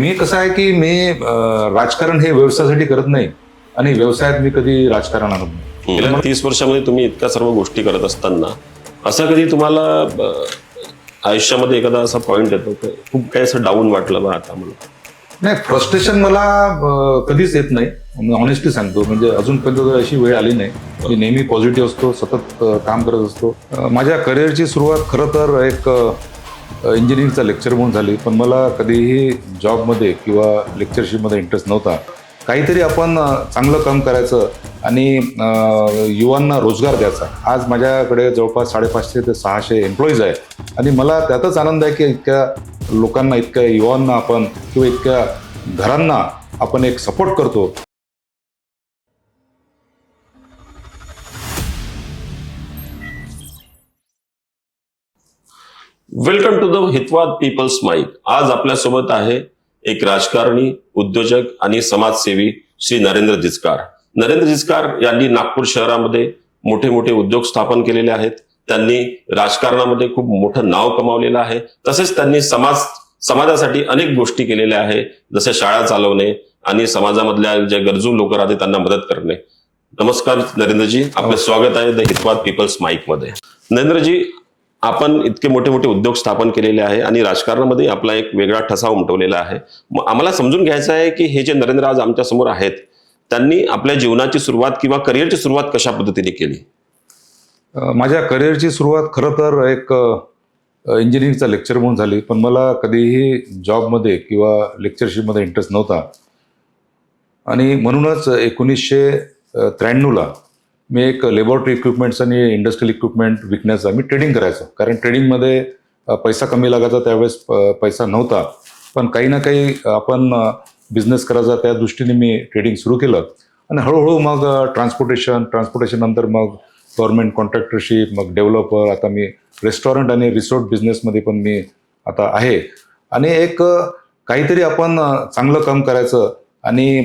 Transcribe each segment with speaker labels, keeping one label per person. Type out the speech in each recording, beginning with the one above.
Speaker 1: मी कसं आहे की मी राजकारण हे व्यवसायासाठी करत नाही आणि व्यवसायात मी कधी राजकारण आणत नाही.
Speaker 2: गेल्या 30 वर्षामध्ये तुम्ही इतक्या सर्व गोष्टी करत असताना असं कधी तुम्हाला आयुष्यामध्ये एखादा असा पॉइंट येतो की खूप काही असं डाऊन वाटलं बा आता मला?
Speaker 1: नाही, फ्रस्ट्रेशन मला कधीच येत नाही, ऑनेस्टली सांगतो. म्हणजे अजूनपर्यंत अशी वेळ आली नाही. मी नेहमी पॉझिटिव्ह असतो, सतत काम करत असतो. माझ्या करिअरची सुरुवात खरं तर एक इंजिनिअरिंगचा लेक्चर म्हणून झाली, पण मला कधीही जॉबमध्ये किंवा लेक्चरशिपमध्ये इंटरेस्ट नव्हता. काहीतरी आपण चांगलं काम करायचं आणि युवांना रोजगार द्यायचा. आज माझ्याकडे जवळपास 550 ते 600 एम्प्लॉईज आहे आणि मला त्यातच आनंद आहे की इतक्या लोकांना, इतक्या युवांना आपण किंवा इतक्या घरांना आपण एक सपोर्ट करतो.
Speaker 2: Welcome to the Hitavada people's mic. आज आपल्यासोबत आहे एक राजकारणी, उद्योजक आणि समाजसेवी श्री नरेंद्र जिचकार. नरेंद्र जिचकार यांनी नागपूर शहरामध्ये मोठे मोठे उद्योग स्थापन केलेले आहेत. त्यांनी राजकारणामध्ये खूप मोठं नाव कमावलेलं आहे. तसेच त्यांनी समाजासाठी अनेक गोष्टी केलेल्या आहे, जसे शाळा चालवणे आणि समाजामधल्या जे गरजू लोक राहते त्यांना मदत करणे. नमस्कार नरेंद्रजी, आपलं स्वागत आहे द हितवाद पीपल्स माईक मध्ये. नरेंद्रजी, आपण इतके मोठे मोठे उद्योग स्थापन केलेले आहे आणि राजकारणामध्ये आपला एक वेगळा ठसा उमटवलेला आहे. आम्हाला समजून घ्यायचं आहे की हे जे नरेंद्र आज आमच्या समोर आहेत, त्यांनी आपल्या जीवनाची सुरुवात किंवा करिअरची सुरुवात कशा पद्धतीने केली?
Speaker 1: माझ्या करिअरची सुरुवात खरं तर एक इंजिनिअरिंगचा लेक्चर म्हणून झाली, पण मला कधीही जॉबमध्ये किंवा लेक्चरशिपमध्ये इंटरेस्ट नव्हता आणि म्हणूनच 1993ला मी एक लॅबोरेटरी इक्विपमेंट्स आणि इंडस्ट्रियल इक्विपमेंट विकण्याचा मी ट्रेडिंग करायचो. कारण ट्रेडिंगमध्ये पैसा कमी लागायचा, त्यावेळेस पैसा नव्हता, पण काही ना काही आपण बिझनेस करायचा त्या दृष्टीने मी ट्रेडिंग सुरू केलं. आणि हळूहळू मग ट्रान्सपोर्टेशन नंतर मग गव्हर्नमेंट कॉन्ट्रॅक्टरशिप, मग डेव्हलपर, आता मी रेस्टॉरंट आणि रिसॉर्ट बिझनेसमध्ये पण मी आता आहे. आणि एक काहीतरी आपण चांगलं काम करायचं आणि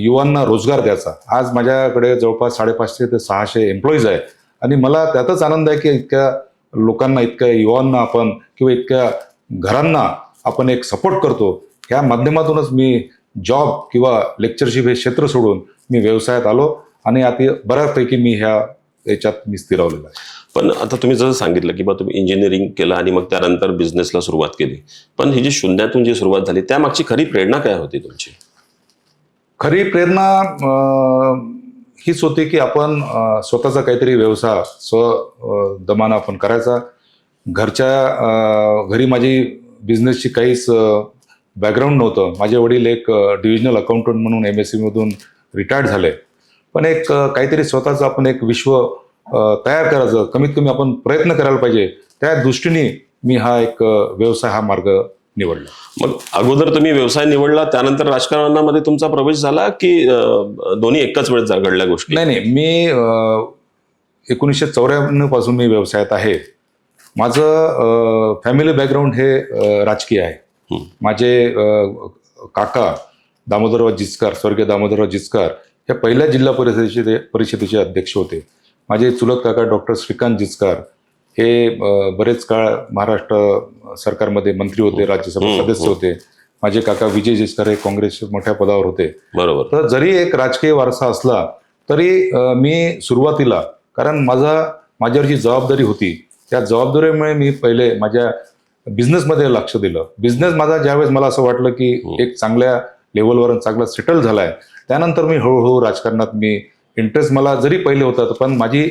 Speaker 1: युवांना रोजगार द्यायचा. आज माझ्याकडे जवळपास 550 ते 600 एम्प्लॉईज आहे आणि मला त्यातच आनंद आहे की इतक्या लोकांना, इतक्या युवांना आपण किंवा इतक्या घरांना आपण एक सपोर्ट करतो. ह्या माध्यमातूनच मी जॉब किंवा लेक्चरशिप हे क्षेत्र सोडून मी व्यवसायात आलो आणि आता बऱ्यापैकी मी याच्यात मी स्थिरावलेलो आहे.
Speaker 2: पण आता तुम्ही जसं सांगितलं की बा तुम्ही इंजिनिअरिंग केलं आणि मग त्यानंतर बिझनेसला सुरुवात केली, पण ही जी शून्यातून जी सुरुवात झाली त्यामागची खरी प्रेरणा काय होती तुमची?
Speaker 1: खरी प्रेरणा हीच होती की आपण स्वतःचा काहीतरी व्यवसाय दमानं आपण करायचा. घरी माझी बिझनेसची काहीच बॅकग्राऊंड नव्हतं. माझे वडील एक डिव्हिजनल अकाउंटंट म्हणून MSc मधून रिटायर्ड झाले, पण एक काहीतरी स्वतःचं आपण एक विश्व तयार करायचं, कमीत कमी आपण प्रयत्न करायला पाहिजे, त्या दृष्टीने मी हा एक व्यवसाय हा मार्ग निवडला.
Speaker 2: मग अगोदर तुम्ही व्यवसाय निवडला, त्यानंतर राजकारणामध्ये तुमचा प्रवेश झाला की दोन्ही एकाच वेळेस घडल्या गोष्टी?
Speaker 1: नाही, मी 1994 पासून मी व्यवसायात आहे. माझं फॅमिली बॅकग्राऊंड हे राजकीय आहे. माझे काका दामोदरराव जिचकार, स्वर्गीय दामोदरराव जिचकार हे पहिल्या जिल्हा परिषदेचे अध्यक्ष होते. माझे चुलत काका डॉक्टर श्रीकांत जिचकार हे बरेच काळ महाराष्ट्र सरकारमध्ये मंत्री होते, राज्यसभा सदस्य होते. माझे काका विजय जिचकार हे काँग्रेसच्या मोठ्या पदावर होते.
Speaker 2: बरोबर.
Speaker 1: तर जरी एक राजकीय वारसा असला तरी मी सुरुवातीला, कारण माझ्यावर जी जबाबदारी होती, त्या जबाबदारीमुळे मी पहिले माझ्या बिझनेसमध्ये लक्ष दिलं. बिझनेस माझा ज्यावेळेस मला असं वाटलं की एक चांगल्या लेवलवर चांगला सेटल झालाय, त्यानंतर मी हळूहळू राजकारणात मी इंटरेस्ट मला जरी पहिले होता, पण माझी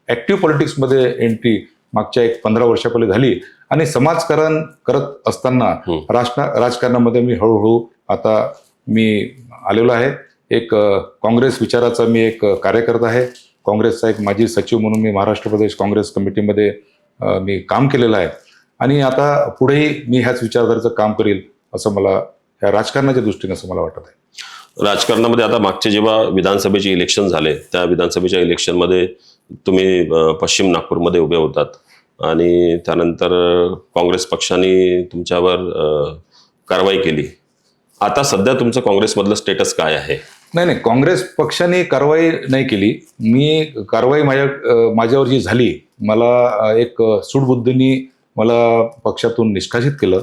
Speaker 1: ऍक्टिव्ह पॉलिटिक्समध्ये एंट्री मागच्या 15 वर्षा पहिले झाली. आणि समाजकारण करत असताना राजकारणामध्ये मी हळूहळू आता मी आलेलो आहे. एक काँग्रेस विचाराचा मी एक कार्यकर्ता आहे. काँग्रेसचा एक माजी सचिव म्हणून मी महाराष्ट्र प्रदेश काँग्रेस कमिटीमध्ये मी काम केलेलं आहे आणि आता पुढेही मी ह्याच विचारधारेचं काम करील असं मला, ह्या राजकारणाच्या दृष्टीने असं मला वाटत आहे.
Speaker 2: राजकारणामध्ये आता मागचे जेव्हा विधानसभेचे इलेक्शन झाले, त्या विधानसभेच्या इलेक्शनमध्ये तुम्ही पश्चिम नागपूरमध्ये उभे होतात आणि त्यानंतर काँग्रेस पक्षाने तुमच्यावर कारवाई केली. आता सध्या तुमचं काँग्रेसमधलं स्टेटस काय आहे?
Speaker 1: नाही, काँग्रेस पक्षाने कारवाई नाही केली. कारवाई माझ्यावर जी झाली, मला एक सूडबुद्धीने मला पक्षातून निष्कासित केलं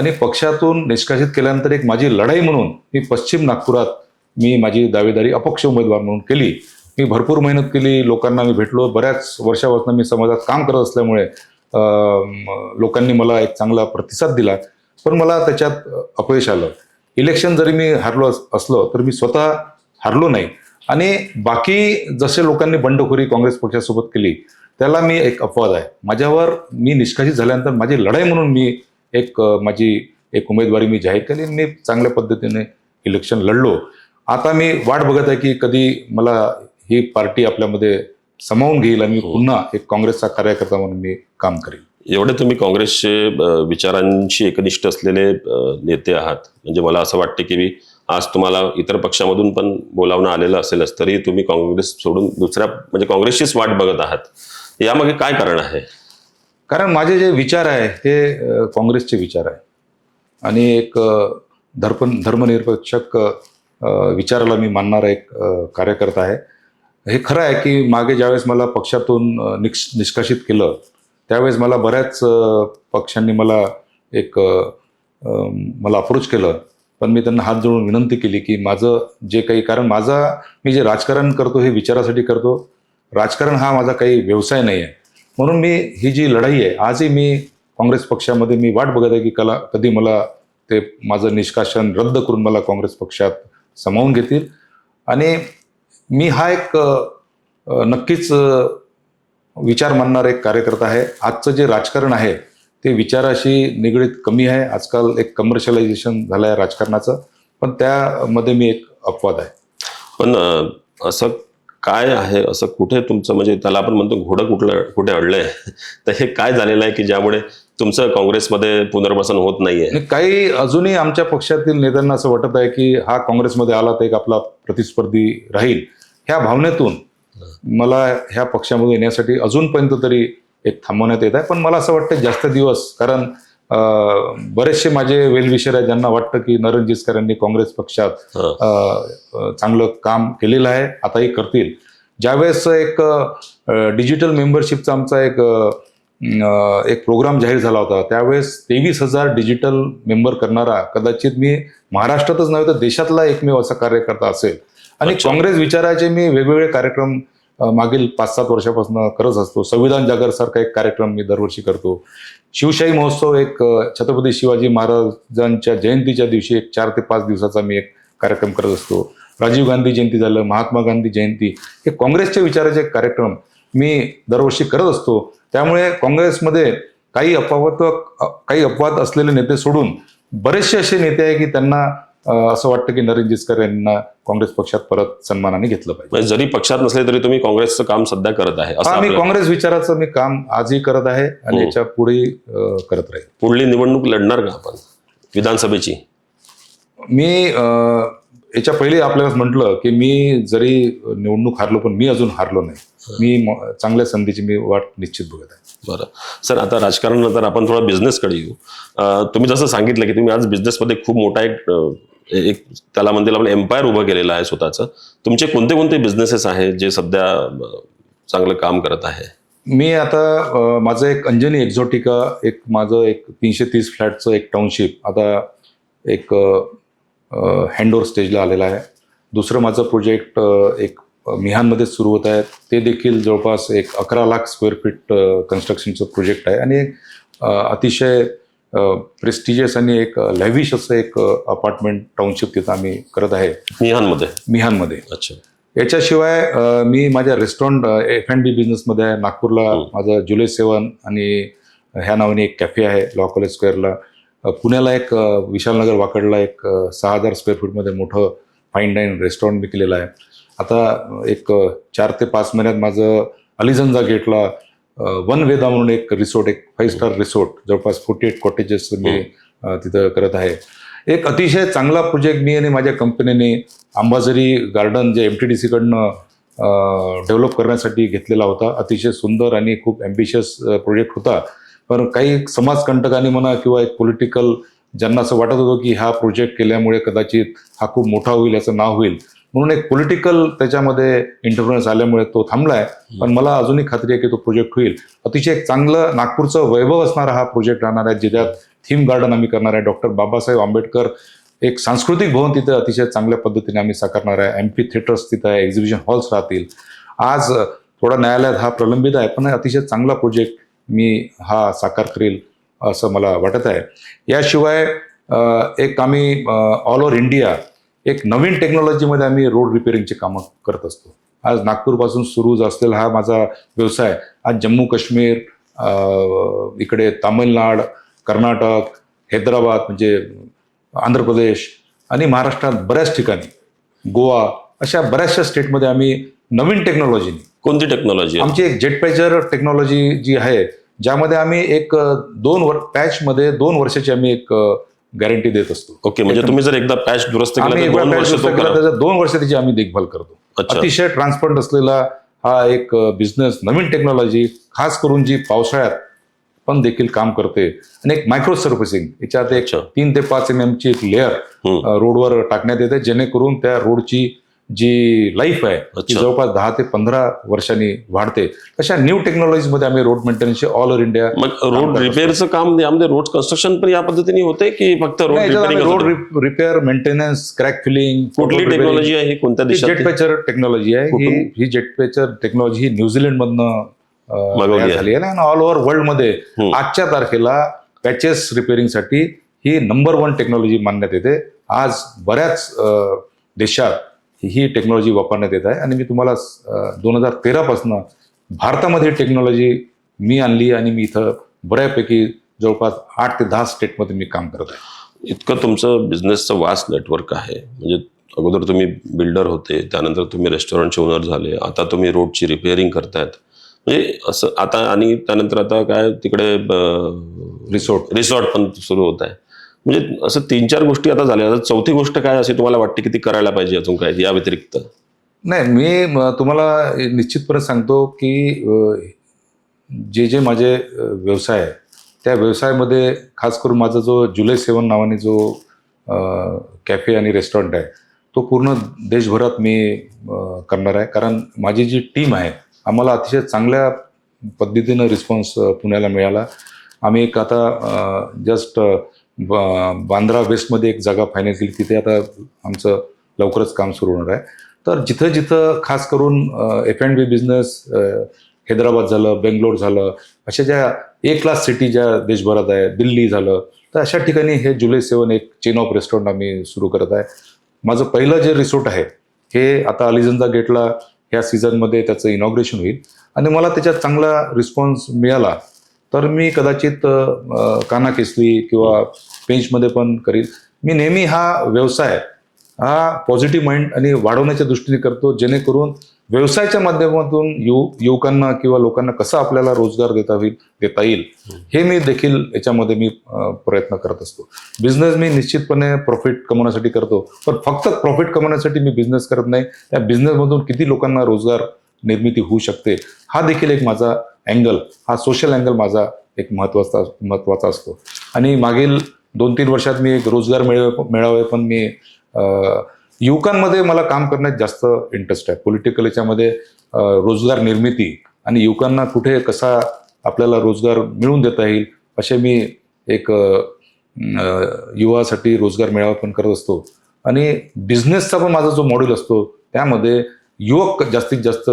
Speaker 1: आणि पक्षातून निष्कासित केल्यानंतर एक माझी लढाई म्हणून मी पश्चिम नागपुरात मी माझी दावेदारी अपक्ष उमेदवार म्हणून केली. मी भरपूर मेहनत केली, लोकांना मी भेटलो, बऱ्याच वर्षापासून मी समाजात काम करत असल्यामुळे लोकांनी मला एक चांगला प्रतिसाद दिला. पण मला त्याच्यात अपयश आलं. इलेक्शन जरी मी हारलो असलो तर मी स्वतः हारलो नाही. आणि बाकी जसे लोकांनी बंडखोरी काँग्रेस पक्षासोबत केली त्याला मी एक अपवाद आहे. माझ्यावर मी निष्कासित झाल्यानंतर माझी लढाई म्हणून मी माझी एक उमेदवारी मी जाहीर केली. मी चांगल्या पद्धतीने इलेक्शन लढलो. आता मी वाट बघत आहे की कधी मला ही पार्टी आपल्यामध्ये सामावून घेईल आणि मी पुन्हा एक काँग्रेसचा कार्यकर्ता म्हणून मी काम करेन.
Speaker 2: एवढे तुम्ही काँग्रेसचे विचारांशी एकनिष्ठ असलेले नेते आहात, म्हणजे मला असं वाटतं की आज तुम्हाला इतर पक्षामधून पण बोलावणं आलेलं असेलच तरी तुम्ही काँग्रेस सोडून दुसऱ्या म्हणजे काँग्रेसचीच वाट बघत आहात. यामागे काय कारण आहे?
Speaker 1: कारण माझे जे विचार आहे हे काँग्रेसचे विचार आहे आणि एक धर्मनिरपेक्ष विचाराला मी मानणारा एक कार्यकर्ता आहे. हे खरं आहे की मागे ज्यावेळेस मला पक्षातून निष्कासित केलं त्यावेळेस मला बऱ्याच पक्षांनी मला मला अप्रोच केलं. पण मी त्यांना हात जोडून विनंती केली की माझं जे काही, कारण मी जे राजकारण करतो हे विचारासाठी करतो. राजकारण हा माझा काही व्यवसाय नाही आहे. म्हणून मी ही जी लढाई आहे आजही मी काँग्रेस पक्षामध्ये मी वाट बघत आहे की कधी मला ते माझं निष्कासन रद्द करून मला काँग्रेस पक्षात सामावून घेतील. आणि मी हा एक नक्कीच विचार मानणारा एक कार्यकर्ता आहे. आजचं जे राजकारण आहे ते विचाराशी निगडीत कमी आहे. आजकाल एक कमर्शियलायझेशन झालं आहे राजकारणाचं, पण त्यामध्ये मी एक अपवाद आहे.
Speaker 2: पण असं काय आहे, असं कुठे तुमचं म्हणजे त्याला आपण म्हणतो घोडं कुठे अडलंय तर हे काय झालेलं आहे की ज्यामुळे तुमचं काँग्रेसमध्ये पुनर्वसन होत नाहीये?
Speaker 1: आणि काही अजूनही आमच्या पक्षातील नेत्यांना असं वाटत आहे की हा काँग्रेसमध्ये आला तर एक आपला प्रतिस्पर्धी राहील. ह्या भावनेतून मला ह्या पक्षामध्ये येण्यासाठी अजूनपर्यंत तरी एक थांबवण्यात येत आहे. पण मला असं वाटतं जास्त दिवस, कारण बरेचसे माझे वेलविशर आहेत ज्यांना वाटतं की नरेंद्र जिचकार यांनी काँग्रेस पक्षात चांगलं काम केलेलं आहे, आताही करतील. ज्यावेळेस एक डिजिटल मेंबरशिपचा आमचा एक प्रोग्राम जाहीर झाला होता त्यावेळेस 23,000 डिजिटल मेंबर करणारा कदाचित मी महाराष्ट्रातच नव्हे तर देशातला एकमेव असा कार्यकर्ता असेल. आणि काँग्रेस विचाराचे मी वेगवेगळे कार्यक्रम मागील 5-7 वर्षापासून करत असतो. संविधान जागर सारखा एक कार्यक्रम मी दरवर्षी करतो. शिवशाही महोत्सव एक छत्रपती शिवाजी महाराजांच्या जयंतीच्या दिवशी एक 4 ते 5 दिवसाचा मी एक कार्यक्रम करत असतो. राजीव गांधी जयंती झालं, महात्मा गांधी जयंती, हे काँग्रेसच्या विचाराचे कार्यक्रम मी दरवर्षी करत असतो. त्यामुळे काँग्रेसमध्ये काही अपवाद असलेले नेते सोडून बरेचसे असे नेते आहे की त्यांना असं वाटतं की नरेंद्र जिचकार यांना काँग्रेस पक्षात परत सन्मानाने घेतलं पाहिजे.
Speaker 2: म्हणजे जरी पक्षात नसले तरी तुम्ही काँग्रेसचं काम सध्या करत आहे?
Speaker 1: मी काँग्रेस विचाराचं मी काम आजही करत आहे आणि याच्या पुढे करत राहील.
Speaker 2: पुढली निवडणूक लढणार का आपण विधानसभेची?
Speaker 1: मी याच्या पहिले आपल्याला म्हटलं की मी जरी निवडणूक हारलो पण मी अजून हारलो नाही. मी चांगल्या संधीची मी वाट निश्चित बघत आहे.
Speaker 2: बरं सर, आता राजकारणानंतर आपण थोडा बिझनेसकडे येऊ. तुम्ही जसं सांगितलं की तुम्ही आज बिझनेसमध्ये खूप मोठा एक त्याला म्हणतील आपण एम्पायर उभं केलेलं आहे स्वतःचं. तुमचे कोणते कोणते बिझनेसेस आहेत जे सध्या चांगलं काम करत आहे?
Speaker 1: मी आता माझं एक अंजनी एक्झॉटिका, एक माझं एक 330 फ्लॅटचं एक टाउनशिप आता एक हँडओव्हर स्टेजला आलेलं आहे. दुसरं माझं प्रोजेक्ट एक मिहानमध्ये सुरू होत आहे. ते देखील जवळपास एक 11 लाख स्क्वेअर फीट कन्स्ट्रक्शनचं प्रोजेक्ट आहे आणि अतिशय प्रेस्टिजियस आणि एक लॅव्हिश असं एक अपार्टमेंट टाउनशिप तिथं आम्ही करत आहे मिहानमध्ये.
Speaker 2: अच्छा.
Speaker 1: याच्याशिवाय मी माझ्या रेस्टॉरंट F&B बिझनेसमध्ये आहे. नागपूरला माझं जुलै 7 आणि ह्या नावाने एक कॅफे आहे लॉ कॉलेज स्क्वेअरला. पुण्याला एक विशालनगर वाकडला एक 6,000 स्क्वेअर फीटमध्ये मोठं फाईन डाईन रेस्टॉरंट मी केलेलं आहे. आता एक 4 ते 5 महिन्यात माझं अलिझंजा गेटला वन वेदा म्हणून एक रिसोर्ट, एक 5 स्टार रिसोर्ट, जवळपास 48 कॉटेजेस मी तिथं करत आहे. एक अतिशय चांगला प्रोजेक्ट मी आणि माझ्या कंपनीने अंबाझरी गार्डन जे MTDC कडनं डेव्हलप करण्यासाठी घेतलेला होता. अतिशय सुंदर आणि खूप ॲम्बिशियस प्रोजेक्ट होता. पण काही समाजकंटकांनी म्हणा किंवा एक पॉलिटिकल ज्यांना असं वाटत होतं की हा प्रोजेक्ट केल्यामुळे कदाचित हा खूप मोठा होईल, याचं नाव होईल, म्हणून एक पॉलिटिकल त्याच्यामध्ये इंटरफरन्स आल्यामुळे तो थांबला आहे. पण मला अजूनही खात्री आहे की तो प्रोजेक्ट होईल. अतिशय एक चांगलं नागपूरचं वैभव असणारा हा प्रोजेक्ट राहणार आहे, ज्याच्यात थीम गार्डन आम्ही करणार आहे. डॉक्टर बाबासाहेब आंबेडकर एक सांस्कृतिक भवन तिथे अतिशय चांगल्या पद्धतीने आम्ही साकारणार आहे. एम्फी थिएटर्स तिथं आहे, एक्झिबिशन हॉल्स राहतील. आज थोडा न्यायालयात हा प्रलंबित आहे, पण अतिशय चांगला प्रोजेक्ट मी हा साकार करेल असं मला वाटत आहे. याशिवाय एक आम्ही ऑल ओव्हर इंडिया एक नवीन टेक्नॉलॉजीमध्ये आम्ही रोड रिपेअरिंगची कामं करत असतो. आज नागपूरपासून सुरू असलेला हा माझा व्यवसाय आज जम्मू काश्मीर, इकडे तामिळनाड, कर्नाटक, हैदराबाद म्हणजे आंध्र प्रदेश आणि महाराष्ट्रात बऱ्याच ठिकाणी, गोवा, अशा बऱ्याचशा स्टेटमध्ये आम्ही नवीन टेक्नॉलॉजीने,
Speaker 2: कोणती टेक्नॉलॉजी?
Speaker 1: आमची एक जेट पॅचर टेक्नॉलॉजी जी आहे, ज्यामध्ये आम्ही एक 2 वर्षाची आम्ही एक गॅरंटी देत असतो.
Speaker 2: ओके, म्हणजे तुम्ही जर एकदा पॅच दुरुस्त केला
Speaker 1: आम्ही
Speaker 2: तर
Speaker 1: एकदा
Speaker 2: 2
Speaker 1: patch
Speaker 2: वर्ष
Speaker 1: दुरुस्त
Speaker 2: तो
Speaker 1: केला,
Speaker 2: करा.
Speaker 1: त्याच्या 2 वर्ष त्याची आम्ही देखभाल करतो.
Speaker 2: अच्छा.
Speaker 1: अतिशय ट्रान्सपरंट असलेला हा एक बिझनेस, नवीन टेक्नॉलॉजी, खास करून जी पावसाळ्यात पण देखील काम करते. आणि एक मायक्रो सर्फेसिंग, याच्यात एक
Speaker 2: अच्छा.
Speaker 1: 3 ते 5 mm ची एक लेअर रोडवर टाकण्यात येते, जेणेकरून त्या रोडची जी लाईफ आहे ती
Speaker 2: अच्छा.
Speaker 1: जवळपास 10 ते 15 वर्षांनी वाढते. अशा न्यू टेक्नॉलॉजीमध्ये आम्ही रोड मेंटेनन्सचे ऑल ओव्हर इंडिया
Speaker 2: मग रोड रिपेअरचं काम यामध्ये रोड कन्स्ट्रक्शन पण या पद्धतीने होते की फक्त road repairing?
Speaker 1: Road repair, maintenance, crack filling.
Speaker 2: कुठली टेक्नॉलॉजी आहे, कोणत्या
Speaker 1: जेट
Speaker 2: देशात?
Speaker 1: पॅचर टेक्नॉलॉजी आहे.
Speaker 2: कुठून?
Speaker 1: ही जेट पॅचर टेक्नॉलॉजी ही न्यूझीलंड मधनं
Speaker 2: मागवली आहे.
Speaker 1: झाली आहे आणि ऑल ओव्हर वर्ल्ड मध्ये आजच्या तारखेला पॅचेस रिपेअरिंगसाठी ही नंबर 1 टेक्नॉलॉजी मानण्यात येते. आज बऱ्याच देशात ही टेक्नॉलॉजी वापरण्यात येत आहे आणि मी तुम्हाला 2013 पासून भारतामध्ये टेक्नॉलॉजी मी आणली आणि मी इथं बऱ्यापैकी जवळपास 8 ते 10 स्टेटमध्ये मी काम करत आहे.
Speaker 2: इतकं तुमचं बिझनेसचं वास्ट नेटवर्क आहे. म्हणजे अगोदर तुम्ही बिल्डर होते, त्यानंतर तुम्ही रेस्टॉरंटचे ओनर झाले, आता तुम्ही रोडची रिपेअरिंग करतायत. म्हणजे असं आता, आणि त्यानंतर आता काय तिकडे रिसॉर्ट पण सुरू होत आहे. म्हणजे असं 3-4 गोष्टी आता झाल्या. आता चौथी गोष्ट काय अशी तुम्हाला वाटते की ती करायला पाहिजे अजून काय या व्यतिरिक्त?
Speaker 1: नाही, मी तुम्हाला निश्चितपणे सांगतो की जे माझे व्यवसाय आहे त्या व्यवसायामध्ये खास करून माझा जो जुलै 7 नावाने जो कॅफे आणि रेस्टॉरंट आहे तो पूर्ण देशभरात मी करणार आहे. कारण माझी जी टीम आहे, आम्हाला अतिशय चांगल्या पद्धतीनं रिस्पॉन्स पुण्याला मिळाला. आम्ही एक आता जस्ट बांद्रा वेस्टमध्ये एक जागा फायनल केली, तिथे आता आमचं लवकरच काम सुरू होणार आहे. तर जिथं जिथं खास करून F&B बिझनेस, हैदराबाद झालं, बेंगलोर झालं, अशा ज्या ए क्लास सिटी ज्या देशभरात आहे, दिल्ली झालं, तर अशा ठिकाणी हे जुलै 7 एक चेन ऑफ रेस्टॉरंट आम्ही सुरू करत आहे. माझं पहिलं जे रिसॉर्ट आहे हे आता अलिझंदा गेटला ह्या सीझनमध्ये त्याचं इनॉग्रेशन होईल आणि मला त्याच्यात चांगला रिस्पॉन्स मिळाला तर मी कदाचित कानाकेसरी किंवा पेंचमध्ये पण करील. मी नेहमी हा व्यवसाय हा पॉझिटिव्ह माइंड आणि वाढवण्याच्या दृष्टीने करतो, जेणेकरून व्यवसायाच्या माध्यमातून युवकांना किंवा लोकांना कसा आपल्याला रोजगार देता येईल हे मी देखील याच्यामध्ये मी प्रयत्न करत असतो. बिझनेस मी निश्चितपणे प्रॉफिट कमवण्यासाठी करतो, पण फक्त प्रॉफिट कमवण्यासाठी मी बिझनेस करत नाही. त्या बिझनेसमधून किती लोकांना रोजगार निर्मिती होऊ शकते हा देखील एक माझा अँगल, हा सोशल अँगल माझा एक महत्त्वाचा असतो. आणि मागील 2-3 वर्षात मी एक रोजगार मेळावे पण मी युवकांमध्ये मला काम करण्यात जास्त इंटरेस्ट आहे. पॉलिटिकल याच्यामध्ये रोजगार निर्मिती आणि युवकांना कुठे कसा आपल्याला रोजगार मिळवून देता येईल असे मी एक युवासाठी रोजगार मेळावा पण करत असतो. आणि बिझनेसचा पण माझा जो मॉडेल असतो त्यामध्ये युवक जास्तीत जास्त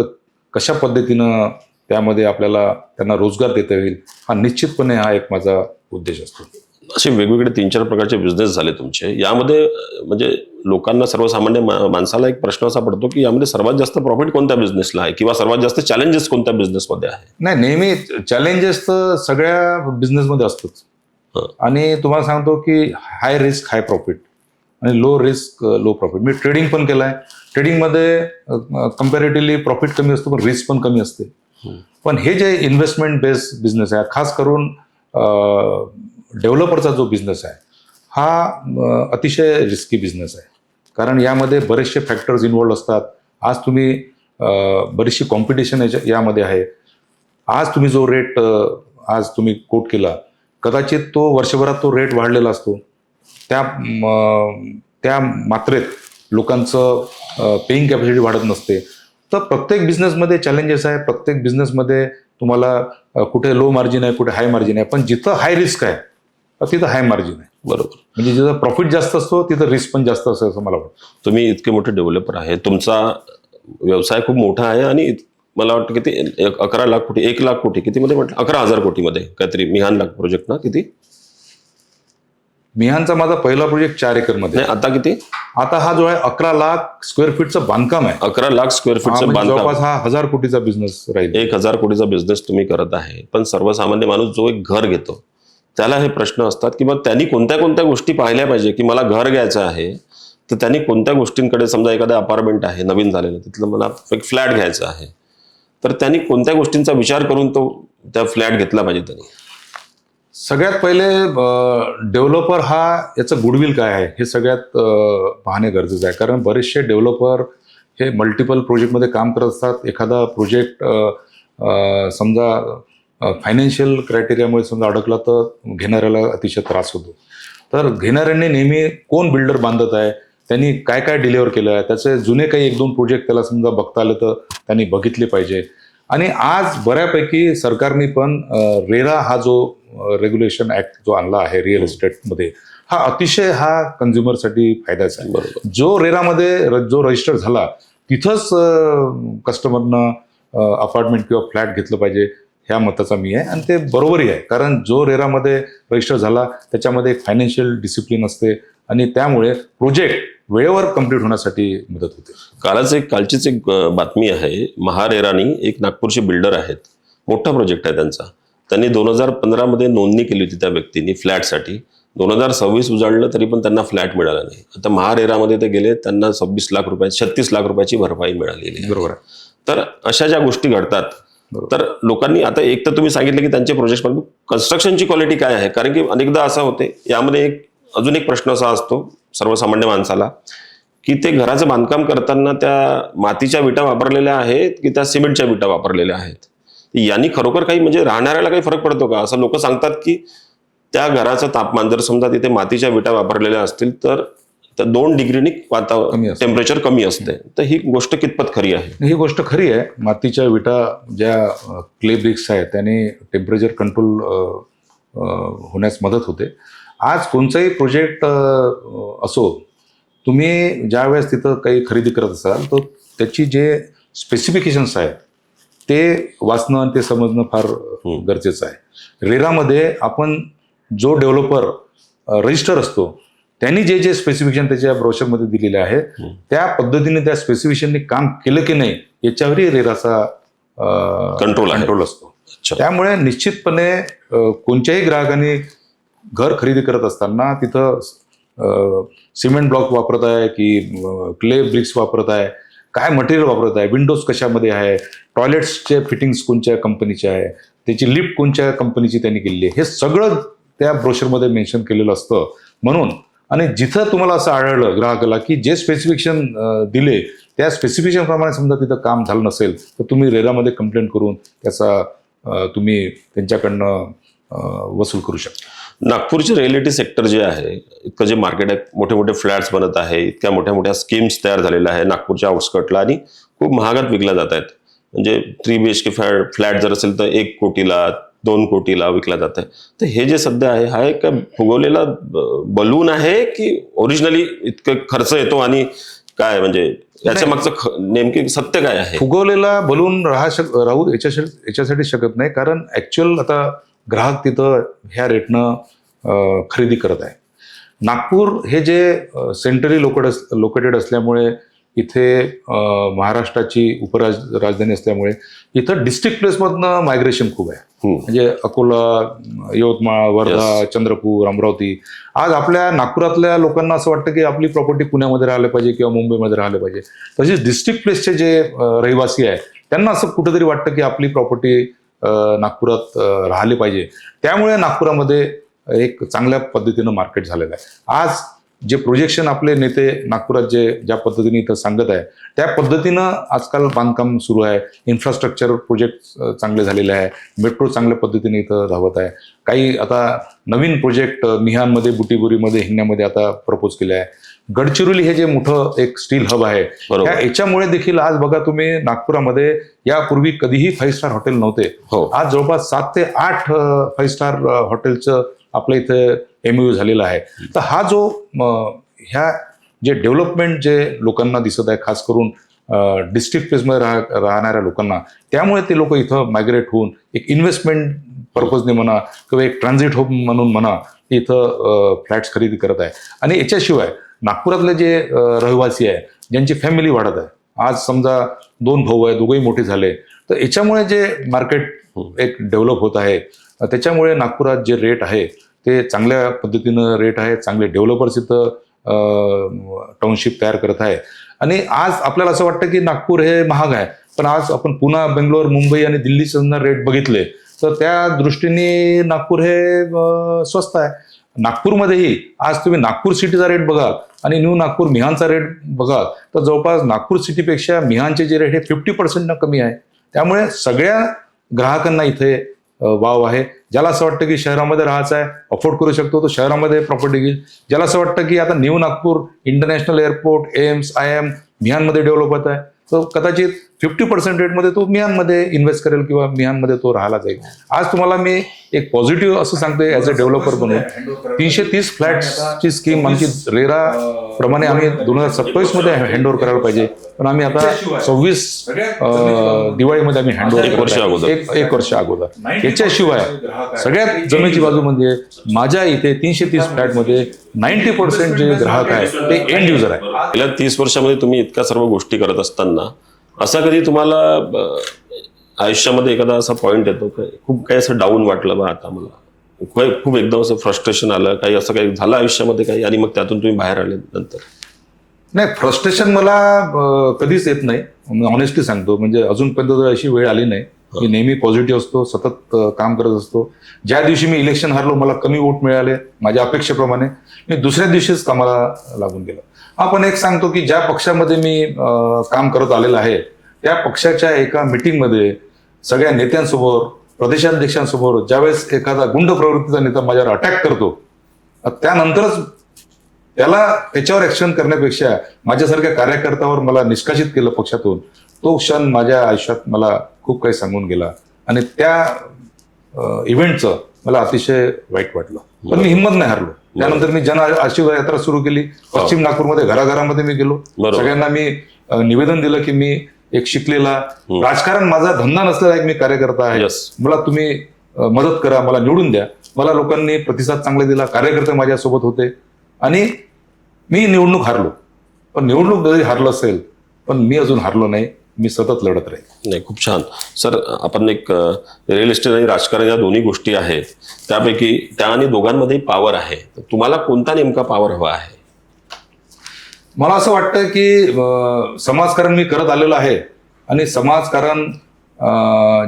Speaker 1: कशा पद्धतीनं त्यामध्ये आपल्याला त्यांना रोजगार देता येईल हा निश्चितपणे हा एक माझा उद्देश असतो.
Speaker 2: असे वेगवेगळे 3-4 प्रकारचे बिझनेस झाले तुमचे. यामध्ये म्हणजे लोकांना, सर्वसामान्य माणसाला एक प्रश्न असा पडतो की यामध्ये सर्वात जास्त प्रॉफिट कोणत्या बिझनेसला आहे किंवा सर्वात जास्त चॅलेंजेस कोणत्या बिझनेसमध्ये आहे?
Speaker 1: नाही, नेहमी चॅलेंजेस तर सगळ्या बिझनेसमध्ये असतोच. आणि तुम्हाला सांगतो की हाय रिस्क हाय प्रॉफिट आणि लो रिस्क लो प्रॉफिट. मी ट्रेडिंग पण केलं आहे. ट्रेडिंगमध्ये कम्पॅरेटिव्हली प्रॉफिट कमी असतो पण रिस्क पण कमी असते. पण हे जे इन्व्हेस्टमेंट बेस्ड बिझनेस आहे, खास करून डेव्हलपरचा जो बिझनेस आहे हा अतिशय रिस्की बिझनेस आहे. कारण यामध्ये बरेचसे फॅक्टर्स इन्व्हॉल्व असतात. आज तुम्ही बरीचशी कॉम्पिटिशन यामध्ये आहे. आज तुम्ही जो रेट आज तुम्ही कोट केला, कदाचित तो वर्षभरात तो रेट वाढलेला असतो. त्या मात्रेत लोकांचं पेईंग कॅपॅसिटी वाढत नसते. तर प्रत्येक बिझनेसमध्ये चॅलेंजेस आहे. प्रत्येक बिझनेसमध्ये तुम्हाला कुठे लो मार्जिन आहे, कुठे हाय मार्जिन आहे. पण जिथं हाय रिस्क आहे तिथं हाय मार्जिन आहे.
Speaker 2: बरोबर.
Speaker 1: म्हणजे जिथं प्रॉफिट जास्त असतो तिथं रिस्क पण जास्त असतं असं मला वाटतं.
Speaker 2: तुम्ही इतके मोठे डेव्हलपर आहे, तुमचा व्यवसाय खूप मोठा आहे आणि मला वाटतं किती 11 लाख कोटी 1 लाख कोटी किती मध्ये म्हटलं 11,000 कोटीमध्ये काहीतरी मिहान लाख प्रोजेक्ट ना किती?
Speaker 1: मिहानचा माझा पहिला प्रोजेक्ट 4 एकरमध्ये.
Speaker 2: नाही आता किती?
Speaker 1: आता हा जो आहे 11 लाख स्क्वेअर फीटचं बांधकाम आहे.
Speaker 2: 11 लाख स्क्वेअर
Speaker 1: हा
Speaker 2: फीटचं
Speaker 1: म्हणजे
Speaker 2: बांधकाम,
Speaker 1: जवळपास हा 1000 कोटीचा बिझनेस राहील.
Speaker 2: 1,000 कोटीचा बिझनेस तुम्ही करत आहे. पण सर्वसामान्य माणूस जो एक घर घेतो त्याला हे प्रश्न असतात की मग त्यांनी कोणत्या कोणत्या गोष्टी पाहिल्या पाहिजे की मला घर घ्यायचं आहे तर त्यांनी कोणत्या गोष्टींकडे, समजा एखादा अपार्टमेंट आहे नवीन झालेलं, तिथलं मला एक फ्लॅट घ्यायचा आहे, तर त्यांनी कोणत्या गोष्टींचा विचार करून तो त्या फ्लॅट घेतला पाहिजे त्यांनी?
Speaker 1: सगळ्यात पहिले डेव्हलपर हा याचं गुडविल काय आहे हे सगळ्यात पाहणे गरजेचं आहे. कारण बरेचसे डेव्हलपर हे मल्टिपल प्रोजेक्टमध्ये काम करत असतात. एखादा प्रोजेक्ट समजा फायनान्शियल क्रायटेरियामुळे समजा अडकला तर घेणाऱ्याला अतिशय त्रास होतो. तर घेणाऱ्यांनी नेहमी कोण बिल्डर बांधत आहे, त्यांनी काय काय डिलिव्हर केलं आहे, त्याचे जुने काही 1-2 प्रोजेक्ट त्याला समजा बघता आले तर त्यांनी बघितले पाहिजे. आणि आज बऱ्यापैकी सरकारने पण रेरा हा जो रेग्युलेशन ऍक्ट जो आणला आहे रिअल इस्टेटमध्ये, हा अतिशय हा कन्झ्युमरसाठी फायद्याचा आहे.
Speaker 2: बरोबर.
Speaker 1: जो रेरामध्ये जो रजिस्टर झाला तिथंच कस्टमरनं अपार्टमेंट किंवा फ्लॅट घेतलं पाहिजे ह्या मताचा मी आहे. आणि ते बरोबरही आहे. कारण जो रेरामध्ये रजिस्टर झाला त्याच्यामध्ये एक फायनान्शियल डिसिप्लिन असते आणि त्यामुळे प्रोजेक्ट वेळेवर कंप्लीट होण्यासाठी मदत होते.
Speaker 2: कालचीच एक बातमी आहे. महारेरानी एक नागपूरचे बिल्डर आहेत, मोठा प्रोजेक्ट आहे त्यांचा. त्यांनी 2015 मध्ये नोंदणी केली होती त्या व्यक्तींनी फ्लॅटसाठी. 2026 उजाडलं तरी पण त्यांना फ्लॅट मिळाला नाही. आता महारेरामध्ये ते गेले, त्यांना 36 लाख रुपयाची भरपाई मिळालेली आहे.
Speaker 1: बरोबर आहे.
Speaker 2: तर अशा ज्या गोष्टी घडतात, तर लोकांनी आता एक तर तुम्ही सांगितलं की त्यांचे प्रोजेक्ट, पण कन्स्ट्रक्शनची क्वालिटी काय आहे? कारण की अनेकदा असं होते, यामध्ये अजून एक प्रश्न असा असतो सर्वसामान्य माणसाला की ते घराचं बांधकाम करताना त्या मातीच्या विटा वापरलेल्या आहेत की त्या सिमेंटच्या विटा वापरलेल्या आहेत. यांनी खरोखर काही म्हणजे राहणाऱ्याला काही फरक पडतो का? असं लोक सांगतात की त्या घराचं तापमान जर समजा तिथे मातीच्या विटा वापरलेल्या असतील तर त्या 2 डिग्रीनी टेम्परेचर कमी असते. तर ही गोष्ट कितपत खरी आहे?
Speaker 1: ही गोष्ट खरी आहे. मातीच्या विटा ज्या क्ले ब्रिक्स आहेत त्याने टेम्परेचर कंट्रोल होण्यास मदत होते. आज कोणताही प्रोजेक्ट असो, तुम्ही ज्या वेळेस तिथं काही खरेदी करत असाल तर त्याची जे स्पेसिफिकेशन्स आहेत ते वाचणं आणि ते समजणं फार गरजेचं आहे. रेरामध्ये आपण जो डेव्हलपर रजिस्टर असतो त्यांनी जे जे स्पेसिफिकेशन त्याच्या ब्रोशरमध्ये दिलेले आहे त्या पद्धतीने त्या स्पेसिफिकेशनने काम केलं की नाही याच्यावरही रेराचा कंट्रोल असतो. त्यामुळे निश्चितपणे कोणत्याही ग्राहकाने घर खरेदी करत असताना तिथं सिमेंट ब्लॉक वापरत आहे की क्ले ब्रिक्स वापरत आहे, काय मटेरियल वापरत आहे, विंडोज कशामध्ये आहे, टॉयलेट्सचे फिटिंग्स कोणत्या कंपनीचे आहे, त्याची लिफ्ट कोणत्या कंपनीची त्यांनी केलेली आहे, हे सगळं त्या ब्रोशरमध्ये मेन्शन केलेलं असतं. म्हणून आणि जिथं तुम्हाला असं आढळलं ग्राहकाला की जे स्पेसिफिकेशन दिले त्या स्पेसिफिकेशन प्रमाणे समजा तिथं काम झालं नसेल तर तुम्ही रेरामध्ये कंप्लेंट करून त्याचा तुम्ही त्यांच्याकडनं वसूल करू शकता.
Speaker 2: नागपूरचे रिअलिटी सेक्टर जे आहे, इतकं जे मार्केट आहे, मोठे मोठे फ्लॅट्स बनत आहे, इतक्या मोठ्या मोठ्या स्कीम्स तयार झालेल्या आहे नागपूरच्या आउटस्कटला आणि खूप महागात विकल्या जात आहेत. म्हणजे 3 BHK फ्लॅट जर असेल तर 1 कोटीला 2 कोटीला विकला जात आहे. तर हे जे सध्या आहे हा एक फुगवलेला बलून आहे की ओरिजिनली इतकं खर्च येतो आणि काय म्हणजे याच्या मागचं नेमके सत्य काय आहे?
Speaker 1: फुगवलेला बलून राहू याच्यासाठी शकत नाही. कारण ऍक्च्युअल आता ग्राहक तिथं ह्या रेटनं खरेदी करत आहे. नागपूर हे जे सेंट्रली लोकेटेड असल्यामुळे इथे महाराष्ट्राची उपराजधानी असल्यामुळे इथं डिस्ट्रिक्ट प्लेसमधनं मायग्रेशन खूप आहे. म्हणजे अकोला, यवतमाळ, वर्धा, चंद्रपूर, अमरावती. आज आपल्या नागपुरातल्या लोकांना असं वाटतं की आपली प्रॉपर्टी पुण्यामध्ये राहिली पाहिजे किंवा मुंबईमध्ये राहिली पाहिजे. तसेच डिस्ट्रिक्ट प्लेसचे जे रहिवासी आहे त्यांना असं कुठेतरी वाटतं की आपली प्रॉपर्टी नागपुरात राहिले पाहिजे. त्यामुळे नागपुरामध्ये एक चांगल्या पद्धतीनं मार्केट झालेलं आहे. आज जे प्रोजेक्शन आपले नेते नागपुरात ज्या पद्धतीने इथं सांगत आहे त्या पद्धतीनं आजकाल बांधकाम सुरू आहे. इन्फ्रास्ट्रक्चर प्रोजेक्ट चांगले झालेले आहे. मेट्रो चांगल्या पद्धतीने इथं धावत आहे. काही आता नवीन प्रोजेक्ट मिहानमध्ये, बुटीबोरीमध्ये, हिंगण्यामध्ये आता प्रपोज केले आहे. गडचिरोली हे जे मोठं एक स्टील हब आहे याच्यामुळे देखील आज बघा तुम्ही नागपुरामध्ये यापूर्वी कधीही 5 स्टार हॉटेल नव्हते. आज जवळपास 7 ते 8 5 स्टार हॉटेलचं आपल्या इथे MOU झालेला आहे. तर हा जो ह्या जे डेव्हलपमेंट जे लोकांना दिसत आहे, खास करून डिस्ट्रिक्ट फेजमध्ये राहणाऱ्या लोकांना, त्यामुळे ते लोक इथं मायग्रेट होऊन एक इन्व्हेस्टमेंट पर्पजने म्हणा किंवा एक ट्रान्झिट होम म्हणून म्हणा इथं फ्लॅट्स खरेदी करत आहे. आणि याच्याशिवाय नागपुरातले जे रहिवासी आहे, ज्यांची फॅमिली वाढत आहे, आज समजा 2 भाऊ आहे, दोघंही मोठे झाले, तर याच्यामुळे जे मार्केट एक डेव्हलप होत आहे, त्याच्यामुळे नागपुरात जे रेट आहे ते चांगल्या पद्धतीनं रेट आहे. चांगले डेव्हलपर्स इथं टाउनशिप तयार करत आहे. आणि आज आपल्याला असं वाटतं की नागपूर हे महाग आहे, पण आज आपण पुणे, बेंगलोर, मुंबई आणि दिल्लीचे रेट बघितले तर त्या दृष्टीने नागपूर हे स्वस्त आहे. नागपूरमध्येही आज तुम्ही नागपूर सिटीचा रेट बघा आणि न्यू नागपूर मिहानचा रेट बघा तर जवळपास नागपूर सिटीपेक्षा मिहानचे जे रेट हे 50% कमी आहे. त्यामुळे सगळ्या ग्राहकांना इथे वाव आहे. ज्याला असं वाटतं की शहरामध्ये राहायचं आहे, अफोर्ड करू शकतो, तो शहरामध्ये प्रॉपर्टी घेईल. ज्याला असं वाटतं की आता new Nagpur international airport, AIIMS, IIM मिहानमध्ये डेव्हलप होत आहे, तो कदाचित 50% रेटमध्ये तो मिहानमध्ये इन्व्हेस्ट करेल किंवा मिहानमध्ये तो राहायला जाईल. आज तुम्हाला मी एक पॉझिटिव्ह असं सांगतोय ॲज अ डेव्हलपर म्हणून, 330 फ्लॅट्सची स्कीम आमची रेरा प्रमाणे आम्ही 2027 मध्ये हँडओव्हर करायला पाहिजे, पण आम्ही आता 26 दिवाळीमध्ये आम्ही हँडओव्हर एक वर्ष अगोदर. याच्याशिवाय सगळ्यात जमेची बाजू म्हणजे माझ्या इथे 330 फ्लॅटमध्ये 90% जे ग्राहक आहे ते एंड युजर आहे.
Speaker 2: गेल्या 30 वर्षामध्ये तुम्ही इतक्या सर्व गोष्टी करत असताना असा कधी तुम्हाला आयुष्यामध्ये एखादा असा पॉइंट येतो का खूप काही असं डाऊन वाटलं बा, आता मला खूप एकदम असं फ्रस्ट्रेशन आलं, काही असं काही झालं आयुष्यामध्ये काही, आणि मग त्यातून तुम्ही बाहेर आले नंतर?
Speaker 1: नाही, फ्रस्ट्रेशन मला कधीच येत नाही, ऑनेस्टली सांगतो. म्हणजे अजूनपर्यंत अशी वेळ आली नाही. मी नेहमी पॉझिटिव्ह असतो, सतत काम करत असतो. ज्या दिवशी मी इलेक्शन हारलो, मला कमी वोट मिळाले माझ्या अपेक्षेप्रमाणे, मी दुसऱ्या दिवशीच कामाला लागून गेलो. आपण एक सांगतो की ज्या पक्षामध्ये मी काम करत आलेलं आहे त्या पक्षाच्या एका मीटिंगमध्ये सगळ्या नेत्यांसमोर, प्रदेशाध्यक्षांसमोर ज्यावेळेस एखादा गुंड प्रवृत्तीचा नेता माझ्यावर अटॅक करतो, त्यानंतरच त्याच्यावर ऍक्शन करण्यापेक्षा माझ्यासारख्या कार्यकर्त्यावर मला निष्कासित केलं पक्षातून, तो क्षण माझ्या आयुष्यात मला खूप काही सांगून गेला. आणि त्या इव्हेंटचं मला अतिशय वाईट वाटलं, पण मी हिंमत नाही हारलो. त्यानंतर मी जन आशीर्वाद यात्रा सुरू केली. पश्चिम नागपूरमध्ये घराघरामध्ये मी गेलो, सगळ्यांना मी निवेदन दिलं की मी एक शिकलेला, राजकारण माझा धंदा नसलेला एक मी कार्यकर्ता आहे. मला तुम्ही मदत करा, मला निवडून द्या. मला लोकांनी प्रतिसाद चांगला दिला, कार्यकर्ते माझ्यासोबत होते आणि मी निवडणूक हारलो. पण निवडणूक जरी हारलं असेल पण मी अजून हारलो नाही, मी सतत लढत राहील.
Speaker 2: नाही, खूप छान सर. आपण एक रिअल इस्टेट आणि राजकारण या दोन्ही गोष्टी आहेत, त्यापैकी त्या आणि दोघांमध्ये पॉवर आहे. तुम्हाला कोणता नेमका पॉवर हवा आहे?
Speaker 1: मला असं वाटतं की समाजकारण मी करत आलेलो आहे आणि समाजकारण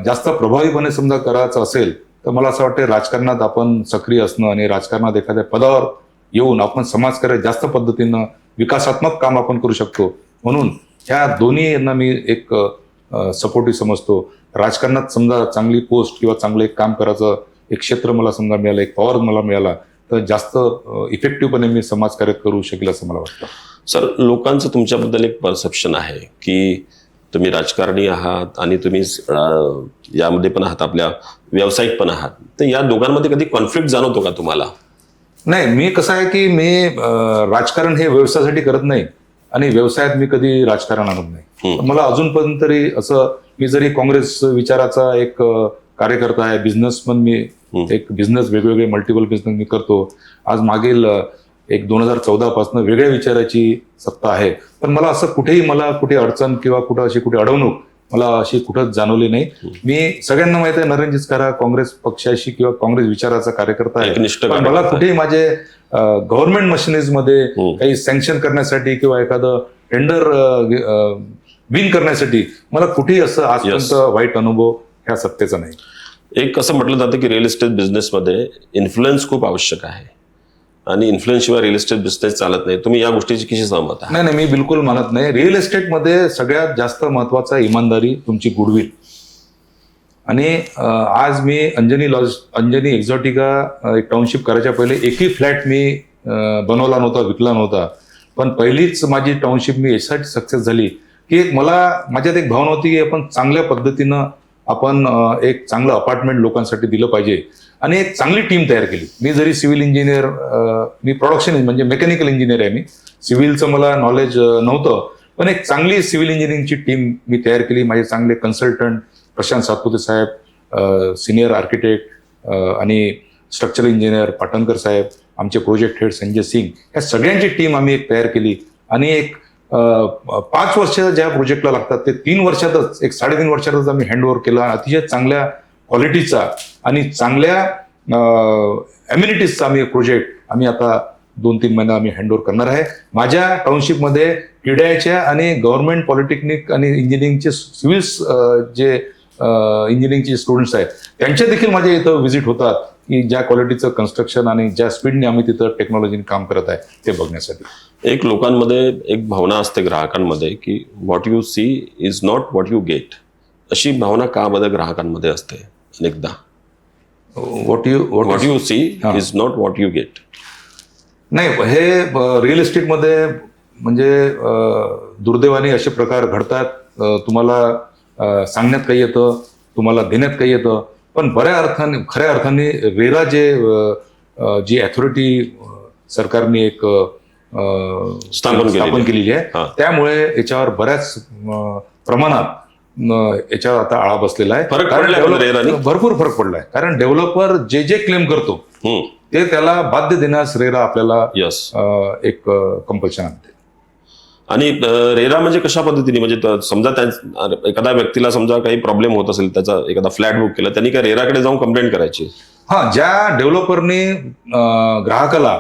Speaker 1: जास्त प्रभावीपणे समजा करायचं असेल तर मला असं वाटतं राजकारणात आपण सक्रिय असणं आणि राजकारणात एखाद्या पदावर येऊन आपण समाजकार्य जास्त पद्धतीनं विकासात्मक काम आपण करू शकतो. म्हणून ह्या दोन्ही यांना मी एक सपोर्टिव्ह समजतो. राजकारणात समजा चांगली पोस्ट किंवा चांगलं एक काम करायचं एक क्षेत्र मला समजा मिळालं, एक पॉवर मला मिळाला तर जास्त इफेक्टिव्हपणे मी समाजकार्य करू शकेल असं मला वाटतं.
Speaker 2: सर, लोकांचं तुमच्याबद्दल एक परसेप्शन आहे की तुम्ही राजकारणी आहात आणि तुम्ही यामध्ये पण आहात, आपल्या व्यावसायिक पण आहात, तर या दोघांमध्ये कधी कॉन्फ्लिक्ट जाणवतो का तुम्हाला?
Speaker 1: नाही, मी कसं आहे की मी राजकारण हे व्यवसायासाठी करत नाही आणि व्यवसायात मी कधी राजकारण आणत नाही. मला अजूनपर्यंत तरी असं, मी जरी काँग्रेस विचाराचा एक कार्यकर्ता आहे, बिझनेसमन, मी एक बिझनेस वेगवेगळे मल्टिपल बिझनेस मी करतो. आज मागील एक 2014 पासून वेगळ्या विचाराची सत्ता आहे, पण मला असं कुठेही मला कुठे अडचण किंवा कुठे अडवणूक मला अशी कुठंच जाणवली नाही. मी सगळ्यांना माहित आहे नरेंद्र जिचकार काँग्रेस पक्षाशी किंवा काँग्रेस विचाराचा कार्यकर्ता आहे, पण मला कुठेही माझे गव्हर्नमेंट मशिनरीजमध्ये काही सँक्शन करण्यासाठी किंवा एखादं टेंडर विन करण्यासाठी मला कुठेही असं आजपर्यंत वाईट अनुभव ह्या सत्तेचा नाही.
Speaker 2: एक असं म्हटलं जातं की रिअल इस्टेट बिझनेसमध्ये इन्फ्लुएन्स खूप आवश्यक आहे आणि इन्फ्लुएन्स शिवाय रिअल इस्टेट बिझनेस चालत नाही. तुम्ही या गोष्टीची कशी सहमत आहे?
Speaker 1: नाही, मी बिलकुल मानत नाही. रिअल इस्टेटमध्ये सगळ्यात जास्त महत्वाचा इमानदारी, तुमची गुडविल. आणि आज मी अंजनी एक्झॉटिका एक टाउनशिप करायच्या पहिले एकही फ्लॅट मी बनवला नव्हता, विकला नव्हता. पण पहिलीच माझी टाउनशिप मी यासाठी सक्सेस झाली की मला माझ्यात एक भावना होती की आपण चांगल्या पद्धतीनं आपण एक चांगलं अपार्टमेंट लोकांसाठी दिलं पाहिजे आणि एक चांगली टीम तयार केली. मी जरी सिव्हिल इंजिनियर, मी प्रोडक्शन म्हणजे मेकॅनिकल इंजिनियर आहे, मी सिव्हिलचं मला नॉलेज नव्हतं, पण एक चांगली सिव्हिल इंजिनिअरिंगची टीम मी तयार केली. माझे चांगले कन्सल्टंट प्रशांत सातपुते साहेब, सिनियर आर्किटेक्ट आणि स्ट्रक्चरल इंजिनियर पाटणकर साहेब, आमचे प्रोजेक्ट हेड संजय सिंग, या सगळ्यांची टीम आम्ही एक तयार केली आणि एक 5 वर्ष ज्या प्रोजेक्टला लागतात ते 3 वर्षातच, एक 3.5 वर्षातच आम्ही हँडओव्हर केला. अतिशय चांगल्या क्वालिटीचा आणि चांगल्या अम्युनिटीजचा आम्ही एक प्रोजेक्ट आम्ही आता 2-3 महिना आम्ही हँडओव्हर करणार आहे. माझ्या टाउनशिपमध्ये क्रीडाच्या आणि गव्हर्नमेंट पॉलिटेक्निक आणि इंजिनिअरिंगचे सिव्हिल जे इंजिनिअरिंगचे स्टुडंट्स आहेत त्यांच्या देखील माझ्या इथं व्हिजिट होतात की ज्या क्वालिटीचं कन्स्ट्रक्शन आणि ज्या स्पीडने आम्ही तिथं टेक्नॉलॉजीने काम करत आहे ते बघण्यासाठी.
Speaker 2: एक लोकांमध्ये एक भावना असते ग्राहकांमध्ये की what you see is not what you get. अशी भावना का बरं ग्राहकांमध्ये असते अनेकदा?
Speaker 1: What
Speaker 2: you see is not what you get.
Speaker 1: नाही, हे रिअल इस्टेटमध्ये म्हणजे दुर्दैवाने असे प्रकार घडतात. तुम्हाला सांगण्यात काही येतं, तुम्हाला देण्यात काही येतं, पण खऱ्या अर्थाने रेरा जी अथॉरिटी सरकारने एक स्थापन केलेली आहे त्यामुळे याच्यावर बऱ्याच प्रमाणात याच्यावर आता आळा बसलेला आहे. भरपूर फरक पडलाय, कारण डेव्हलपर जे क्लेम करतो ते त्याला बाध्य देण्यास रेरा आपल्याला एक कंपल्शन आणते.
Speaker 2: आणि रेरा म्हणजे कशा पद्धतीने, म्हणजे समजा एखाद्या व्यक्तीला समजा काही प्रॉब्लेम होत असेल, त्याचा एखादा फ्लॅट बुक केला, त्यांनी काय रेराकडे जाऊन कंप्लेंट करायची?
Speaker 1: ज्या डेव्हलपरने ग्राहकाला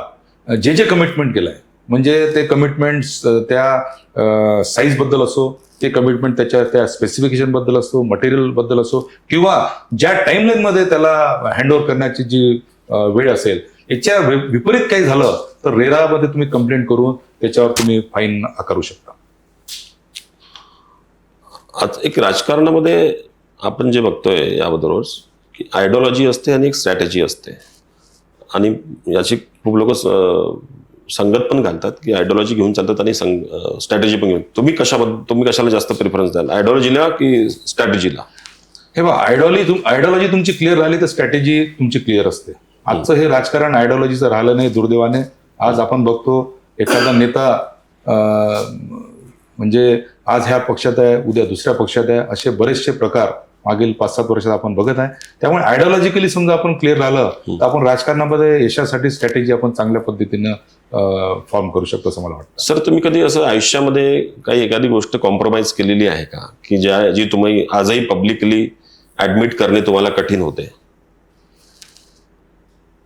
Speaker 1: जे कमिटमेंट केलंय, म्हणजे ते कमिटमेंट त्या साईज बद्दल असो, ते कमिटमेंट त्या स्पेसिफिकेशन बद्दल असो, मटेरियल बद्दल असो, किंवा ज्या टाइमलाईन मध्ये त्याला हँडओव्हर करण्याची जी वेळ असेल, याच्या विपरीत काही झालं तर रेरामध्ये तुम्ही कंप्लेंट करून त्याच्यावर तुम्ही फाईन आकारू शकता.
Speaker 2: आज एक राजकारणामध्ये आपण जे बघतोय याबरोबर की आयडिओलॉजी असते आणि एक स्ट्रॅटेजी असते, आणि याची खूप लोक संगत पण घालतात की आयडिओलॉजी घेऊन चालतात आणि स्ट्रॅटेजी पण घेऊन. तुम्ही कशाला जास्त प्रिफरन्स द्याल, आयडिओलॉजीला की स्ट्रॅटेजीला?
Speaker 1: हे बघा, आयडिओलॉजी तुमची क्लिअर राहिली तर स्ट्रॅटेजी तुमची क्लिअर असते. आजचं हे राजकारण आयडिओलॉजीचं राहिलं नाही दुर्दैवाने. आज आपण बघतो एखादा नेता म्हणजे आज ह्या पक्षात आहे, उद्या दुसऱ्या पक्षात आहे, असे बरेचसे प्रकार मागील 5-7 वर्षात आपण बघत आहे. त्यामुळे आयडिओलॉजिकली समजा आपण क्लिअर राहिलं तर आपण राजकारणामध्ये यशासाठी स्ट्रॅटेजी आपण चांगल्या पद्धतीनं फॉर्म करू शकतो असं मला वाटतं.
Speaker 2: सर, तुम्ही कधी असं आयुष्यामध्ये काही एखादी गोष्ट कॉम्प्रोमाइज केलेली आहे का की जी तुम्ही आजही पब्लिकली ऍडमिट करणे तुम्हाला कठीण होते?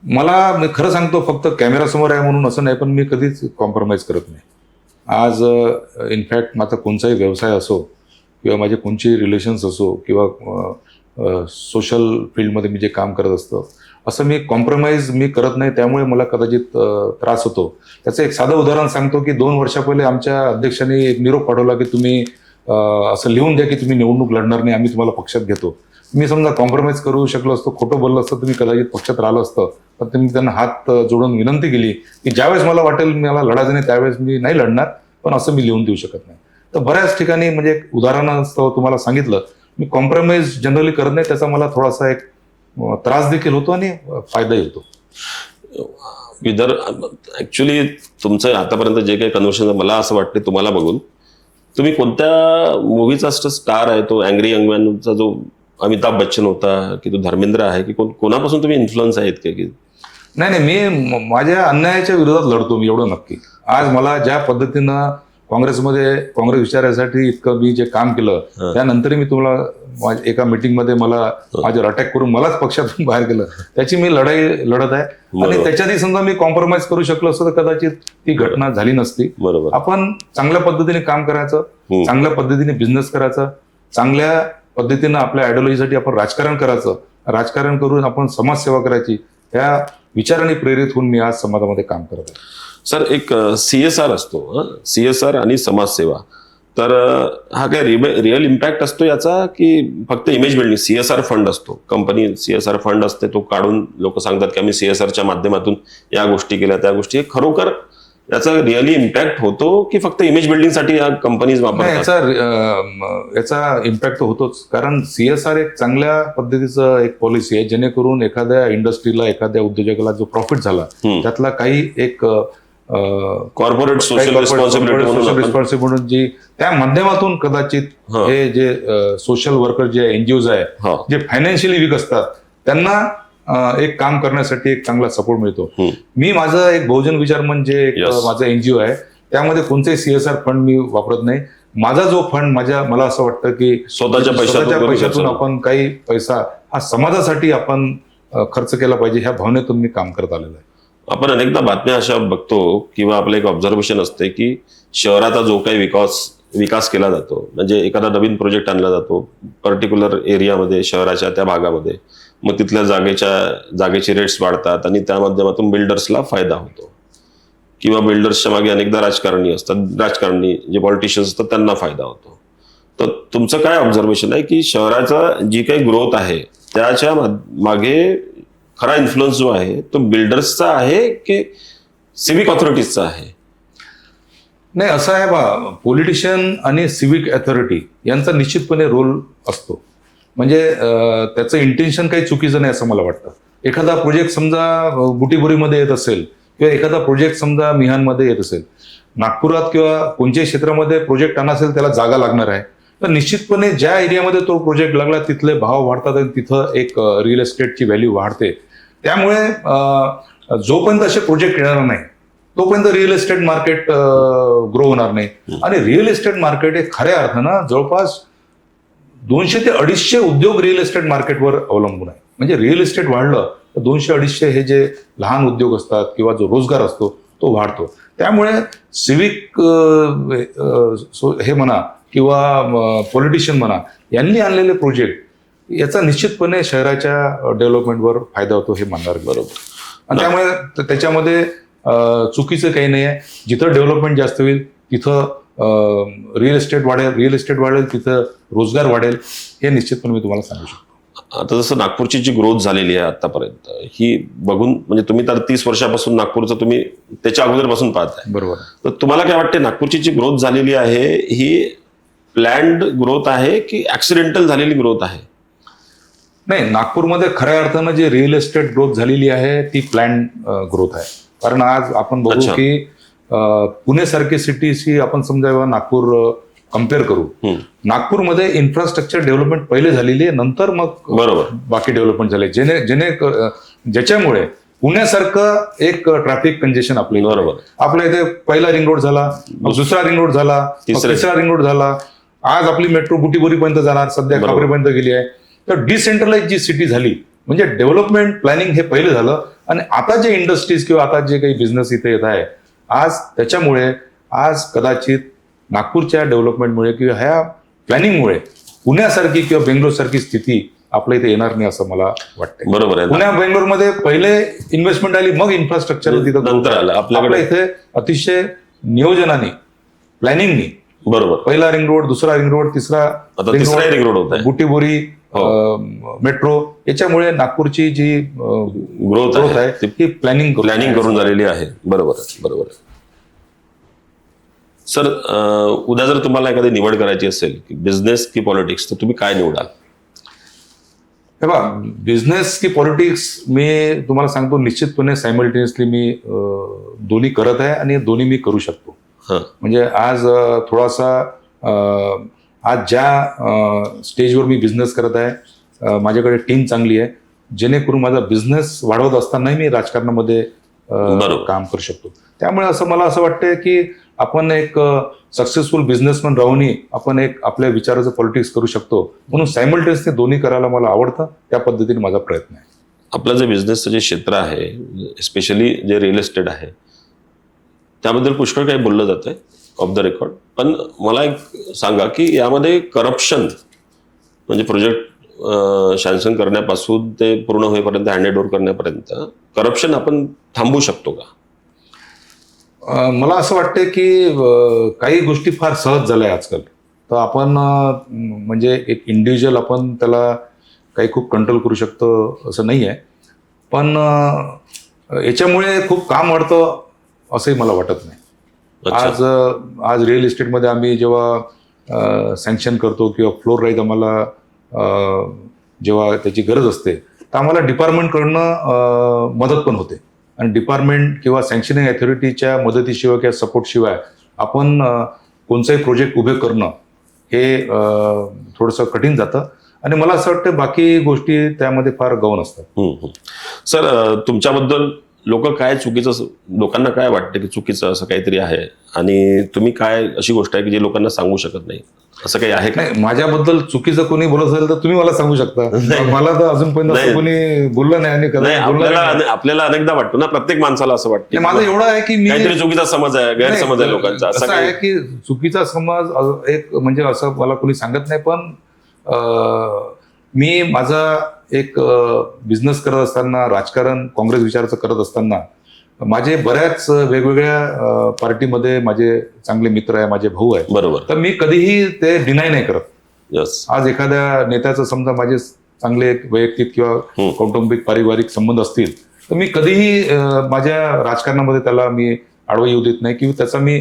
Speaker 1: मी खरं सांगतो, फक्त कॅमेरा समोर आहे म्हणून असं नाही, पण मी कधीच कॉम्प्रोमाइज करत नाही. आज इनफॅक्ट माझा कोणताही व्यवसाय असो किंवा माझे कोणचे रिलेशन्स असो किंवा सोशल फील्डमध्ये मी जे काम करत असतो, असं मी कॉम्प्रोमाइज करत नाही. त्यामुळे मला कदाचित त्रास होतो. त्याचं एक साधं उदाहरण सांगतो की 2 वर्षा पहिले आमच्या अध्यक्षांनी एक निरोप पाठवला की तुम्ही असं लिहून द्या की तुम्ही निवडणूक लढणार नाही, आम्ही तुम्हाला पक्षात घेतो. मी समजा कॉम्प्रोमाइज करू शकलो असतो, खोटं बोललं असतं, तुम्ही कदाचित पक्षात राहिलं असतं. पण तुम्ही त्यांना हात जोडून विनंती केली की ज्यावेळेस मला वाटेल मला लढायचं नाही त्यावेळेस मी नाही लढणार, पण असं मी लिहून देऊ शकत नाही. तर बऱ्याच ठिकाणी म्हणजे उदाहरणास्तव तुम्हाला सांगितलं, मी कॉम्प्रोमाइज जनरली करत नाही. त्याचा मला थोडासा एक त्रास देखील होतो आणि फायदाही होतो.
Speaker 2: ऍक्च्युली तुमचं आतापर्यंत जे काही कन्व्हर्सेशन, मला असं वाटतं तुम्हाला बघून, तुम्ही कोणत्या मूवीचा स्टार आहे तो अँग्री यंग मॅनचा जो अमिताभ बच्चन होता की तो धर्मेंद्र आहे की कोणापासून तुम्ही इन्फ्लुअन्स आहेत की?
Speaker 1: नाही, मी माझ्या अन्यायाच्या विरोधात लढतो, मी एवढं नक्की. आज मला ज्या पद्धतीनं काँग्रेस विचारासाठी इतकं मी जे काम केलं, त्यानंतर मी तुम्हाला एका मीटिंगमध्ये मला माझ्यावर अटॅक करून मलाच पक्षातून बाहेर केलं, त्याची मी लढाई लढत आहे. आणि त्याच्यातही समजा मी कॉम्प्रोमाइज करू शकलो असतो तर कदाचित ती घटना झाली नसती. आपण चांगल्या पद्धतीने काम करायचं, चांगल्या पद्धतीने बिझनेस करायचा, चांगल्या पद्धतीनं आपल्या आयडिओलॉजीसाठी आपण राजकारण करायचं, राजकारण करून आपण समाजसेवा करायची, ह्या विचाराने प्रेरित होऊन मी आज समाजामध्ये काम करत आहे.
Speaker 2: सर, एक CSR असतो, CSR आणि समाजसेवा, तर हा काय रिअल इम्पॅक्ट असतो याचा की फक्त इमेज बिल्डिंग? CSR फंड असतो, कंपनी CSR फंड असते, तो काढून लोक सांगतात की आम्ही CSRच्या माध्यमातून या गोष्टी केल्या, त्या गोष्टी. खरोखर याचा रिअली इम्पॅक्ट होतो की फक्त इमेज बिल्डिंगसाठी या कंपनीज
Speaker 1: नाही,
Speaker 2: वापरतात?
Speaker 1: याचा इम्पॅक्ट होतोच. कारण CSR एक चांगल्या पद्धतीचं एक पॉलिसी आहे, जेणेकरून एखाद्या इंडस्ट्रीला, एखाद्या उद्योजकाला जो प्रॉफिट झाला त्यातला काही एक
Speaker 2: कॉर्पोरेट सोशल
Speaker 1: रिस्पॉन्सिबिलिटी म्हणून जी त्या माध्यमातून कदाचित हे जे सोशल वर्कर जे NGOs आहे, जे फायनान्शियली वीक असतात, त्यांना एक काम करण्यासाठी एक चांगला सपोर्ट मिळतो. मी माझं एक बहुजन विचार म्हणजे एक माझं NGO आहे, त्यामध्ये कोणतेही CSR फंड मी वापरत नाही. माझा जो फंड मला असं वाटतं की
Speaker 2: स्वतःच्या
Speaker 1: पैशातून आपण काही पैसा हा समाजासाठी आपण खर्च केला पाहिजे, ह्या भावनेतून मी काम करत आलेलो आहे.
Speaker 2: आपण अनेकदा बातम्या अशा बघतो किंवा आपलं एक ऑब्झर्वेशन असते की शहराचा जो काही विकास केला जातो, म्हणजे एखादा नवीन प्रोजेक्ट आणला जातो पर्टिक्युलर एरियामध्ये, शहराच्या त्या भागामध्ये, मग तिथल्या जागेचे रेट्स वाढतात आणि त्या माध्यमातून बिल्डर्सला फायदा होतो किंवा बिल्डर्सच्या मागे अनेकदा राजकारणी जे पॉलिटिशियन्स असतात त्यांना फायदा होतो. तर तुमचं काय ऑब्झर्वेशन आहे की शहराचा जी काही ग्रोथ आहे त्याच्या मागे खरा इन्फ्लुअन्स जो आहे तो बिल्डर्सचा आहे की सिव्हिक ऑथॉरिटीजचा आहे?
Speaker 1: नाही, असं आहे पॉलिटिशियन आणि सिव्हिक अथॉरिटी यांचा निश्चितपणे रोल असतो. म्हणजे त्याचं इंटेन्शन काही चुकीचं नाही असं मला वाटतं. एखादा प्रोजेक्ट समजा बुटीबोरीमध्ये येत असेल किंवा एखादा प्रोजेक्ट समजा मिहानमध्ये येत असेल, नागपुरात किंवा कोणत्याही क्षेत्रामध्ये प्रोजेक्ट आणा असेल, त्याला जागा लागणार आहे, तर निश्चितपणे ज्या एरियामध्ये तो प्रोजेक्ट लागला तिथले भाव वाढतात आणि तिथं एक रिअल एस्टेटची व्हॅल्यू वाढते. त्यामुळे जोपर्यंत असे प्रोजेक्ट येणार नाही तोपर्यंत रिअल एस्टेट मार्केट ग्रो होणार नाही. आणि रिअल एस्टेट मार्केट हे खऱ्या अर्थानं जवळपास 200 ते 250 उद्योग रिअल एस्टेट मार्केटवर अवलंबून आहे. म्हणजे रिअल एस्टेट वाढलं तर 200-250 हे जे लहान उद्योग असतात किंवा जो रोजगार असतो तो वाढतो. त्यामुळे सिव्हिक हे म्हणा किंवा पॉलिटिशियन म्हणा, यांनी आणलेले प्रोजेक्ट याचा निश्चितपणे शहराच्या डेव्हलपमेंटवर फायदा होतो हे मानणार.
Speaker 2: बरोबर.
Speaker 1: आणि त्यामुळे त्याच्यामध्ये चुकीचं काही नाही आहे. जिथं डेव्हलपमेंट जास्त होईल तिथं रिअल एस्टेट वाढेल, तिथं रोजगार वाढेल, हे निश्चितपणे मी तुम्हाला सांगू शकतो.
Speaker 2: आता जसं नागपूरची जी ग्रोथ झालेली आहे आतापर्यंत, ही बघून म्हणजे तुम्ही तर 30 वर्षापासून नागपूरचं तुम्ही त्याच्या अगोदरपासून पाहताय,
Speaker 1: बरोबर.
Speaker 2: तर तुम्हाला काय वाटते नागपूरची जी ग्रोथ झालेली आहे ही प्लॅन्ड ग्रोथ आहे की ऍक्सिडेंटल झालेली ग्रोथ आहे?
Speaker 1: नाही, नागपूरमध्ये खऱ्या अर्थानं जी रिअल एस्टेट ग्रोथ झालेली आहे ती प्लॅन ग्रोथ आहे. कारण आज आपण बघू की पुणेसारखी सिटीशी आपण समजा नागपूर कम्पेअर करू, नागपूरमध्ये इन्फ्रास्ट्रक्चर डेव्हलपमेंट पहिले झालेली आहे, नंतर मग
Speaker 2: बरोबर
Speaker 1: बाकी डेव्हलपमेंट झाले, ज्याच्यामुळे पुण्यासारखं एक ट्रॅफिक कंजेशन आपल्या इथे पहिला रिंग रोड झाला, दुसरा रिंग रोड झाला, तिसरा रिंग रोड झाला, आज आपली मेट्रो बुटीबोरीपर्यंत जाणार, सध्या खापरीपर्यंत गेली आहे. तर डिसेंट्रलाइज जी सिटी झाली, म्हणजे डेव्हलपमेंट प्लॅनिंग हे पहिलं झालं. आणि आता जे इंडस्ट्रीज किंवा आता जे काही बिझनेस इथे येत आहे आज, त्याच्यामुळे आज कदाचित नागपूरच्या डेव्हलपमेंटमुळे किंवा ह्या प्लॅनिंगमुळे पुण्यासारखी किंवा बेंगलोर सारखी स्थिती आपल्या इथे येणार नाही असं मला वाटतं.
Speaker 2: बरोबर आहे.
Speaker 1: पुण्या बेंगलोरमध्ये पहिले इन्व्हेस्टमेंट आली, मग इन्फ्रास्ट्रक्चर तिथं
Speaker 2: नंतर आलं.
Speaker 1: आपल्या इथे अतिशय नियोजनाने, प्लॅनिंगनी,
Speaker 2: बरोबर,
Speaker 1: पहिला रिंग रोड, दुसरा रिंग रोड, तिसरा
Speaker 2: रिंग रोड होता,
Speaker 1: बुटीबोरी, मेट्रो, याच्यामुळे नागपूरची जी
Speaker 2: ग्रोथ आहे
Speaker 1: ती प्लॅनिंग
Speaker 2: करून झालेली आहे. बरोबर. सर, उद्या जर तुम्हाला एखादी निवड करायची असेल की बिझनेस की पॉलिटिक्स, तर तुम्ही काय निवडाल?
Speaker 1: हे बघा, बिझनेस की पॉलिटिक्स मी तुम्हाला सांगतो, निश्चितपणे सायमल्टेनियसली मी दोन्ही करत आहे आणि दोन्ही मी करू शकतो. म्हणजे आज थोडासा आज ज्या स्टेजवर मी बिझनेस करत आहे, माझ्याकडे टीम चांगली आहे, जेणेकरून माझा बिझनेस वाढवत असतानाही मी राजकारणामध्ये काम करू शकतो. त्यामुळे मला असं वाटतं की आपण एक सक्सेसफुल बिझनेसमॅन राहूनही आपण एक आपल्या विचाराचं पॉलिटिक्स करू शकतो. म्हणून सायमल्टेनियसली दोन्ही करायला मला आवडतं. त्या पद्धतीने माझा प्रयत्न आहे.
Speaker 2: आपलं जे बिझनेसचं जे क्षेत्र आहे, स्पेशली जे रिअल एस्टेट आहे, त्याबद्दल पुष्कळ काही बोललं जात आहे ऑफ द रेकॉर्ड. पण मला एक सांगा की यामध्ये करप्शन, म्हणजे प्रोजेक्ट सँक्शन करण्यापासून ते पूर्ण होईपर्यंत, हँडेड ओव्हर करण्यापर्यंत करप्शन आपण थांबवू शकतो का?
Speaker 1: मला असं वाटतं की काही गोष्टी फार सहज झाल्या आजकाल. तर आपण म्हणजे एक इंडिव्हिज्युअल आपण त्याला काही खूप कंट्रोल करू शकतो असं नाही आहे. पण याच्यामुळे खूप काम वाढतं असंही मला वाटत नाही.
Speaker 2: अच्छा.
Speaker 1: आज रिअल इस्टेटमध्ये आम्ही जेव्हा सँक्शन करतो किंवा फ्लोर राईज आम्हाला जेव्हा त्याची गरज असते तर आम्हाला डिपार्टमेंटकडनं मदत पण होते. आणि डिपार्टमेंट किंवा सँक्शनिंग अथॉरिटीच्या मदतीशिवाय किंवा सपोर्टशिवाय आपण कोणताही प्रोजेक्ट उभे करणं हे थोडंसं कठीण जातं. आणि मला असं वाटतं बाकी गोष्टी त्यामध्ये फार गौण असतात.
Speaker 2: सर, तुमच्याबद्दल लोकांना काय वाटतं की चुकीचं असं काहीतरी आहे आणि तुम्ही काय अशी गोष्ट आहे की जी लोकांना सांगू शकत नाही, असं काही आहे का?
Speaker 1: नाही, माझ्याबद्दल चुकीचं कोणी बोलत असेल तर तुम्ही मला सांगू शकता. मला तर अजूनपर्यंत असं कोणी बोललं नाही आणि
Speaker 2: नाही, आपल्याला अनेकदा वाटतं ना, प्रत्येक माणसाला असं वाटतं.
Speaker 1: माझं एवढं आहे की मी
Speaker 2: काहीतरी चुकीचा समज आहे, गैरसमज आहे लोकांचा,
Speaker 1: असं आहे की चुकीचा समज एक म्हणजे असं मला कोणी सांगत नाही. पण मी माझा एक बिझनेस करत असताना, राजकारण काँग्रेस विचाराचं करत असताना माझे बऱ्याच वेगवेगळ्या पार्टीमध्ये माझे चांगले मित्र आहे, माझे भाऊ आहे.
Speaker 2: बरोबर.
Speaker 1: तर मी कधीही ते डिनाय नाही करत.
Speaker 2: यस.
Speaker 1: आज एखाद्या नेत्याचं समजा माझे चांगले वैयक्तिक किंवा कौटुंबिक पारिवारिक संबंध असतील तर मी कधीही माझ्या राजकारणामध्ये त्याला मी आडवं येऊ देत नाही किंवा त्याचा मी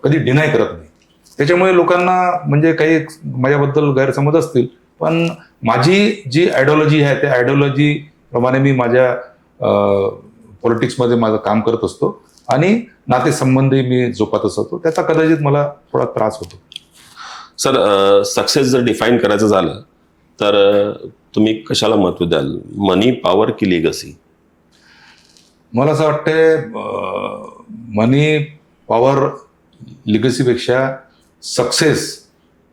Speaker 1: कधी डिनाय करत नाही. त्याच्यामुळे लोकांना म्हणजे काही माझ्याबद्दल गैरसमज असतील, पण माझी जी आयडिओलॉजी आहे त्या आयडिओलॉजी प्रमाणे मी माझ्या पॉलिटिक्समध्ये माझं काम करत असतो आणि नातेसंबंधी मी जोपासत असतो. त्याचा कदाचित मला थोडा त्रास होतो.
Speaker 2: सर, सक्सेस जर डिफाईन करायचं झालं तर तुम्ही कशाला महत्व द्याल? मनी, पॉवर की लिगसी?
Speaker 1: मला असं वाटतंय मनी, पॉवर, लिगसीपेक्षा सक्सेस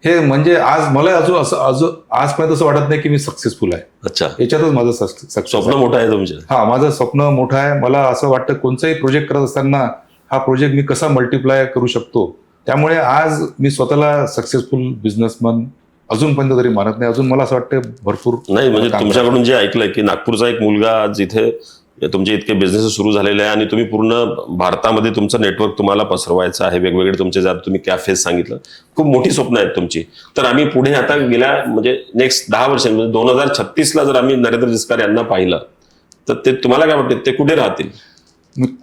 Speaker 1: हे म्हणजे आज मला आजपर्यंत असं वाटत नाही की मी सक्सेसफुल आहे.
Speaker 2: अच्छा.
Speaker 1: याच्यातच माझं सक्सेस.
Speaker 2: स्वप्न मोठं आहे तुमचं?
Speaker 1: हा, माझं स्वप्न मोठं आहे. मला असं वाटतं कोणताही प्रोजेक्ट करत असताना हा प्रोजेक्ट मी कसा मल्टिप्लाय करू शकतो. त्यामुळे आज मी स्वतःला सक्सेसफुल बिझनेसमन अजूनपर्यंत तरी मानत नाही. अजून मला असं वाटतं भरपूर
Speaker 2: नाही, म्हणजे तुमच्याकडून जे ऐकलंय की नागपूरचा एक मुलगा जिथे तुमचे इतके बिझनेस सुरू झालेले आहे आणि तुम्ही पूर्ण भारतामध्ये तुमचं नेटवर्क तुम्हाला पसरवायचं आहे, वेगवेगळे तुमचे जर तुम्ही कॅफेस सांगितलं, खूप मोठी स्वप्न आहेत तुमची. तर आम्ही पुढे आता गेल्या म्हणजे नेक्स्ट 10 वर्ष म्हणजे 2036ला जर आम्ही नरेंद्र जिचकार यांना पाहिलं तर ते तुम्हाला काय वाटतं, ते कुठे राहतील?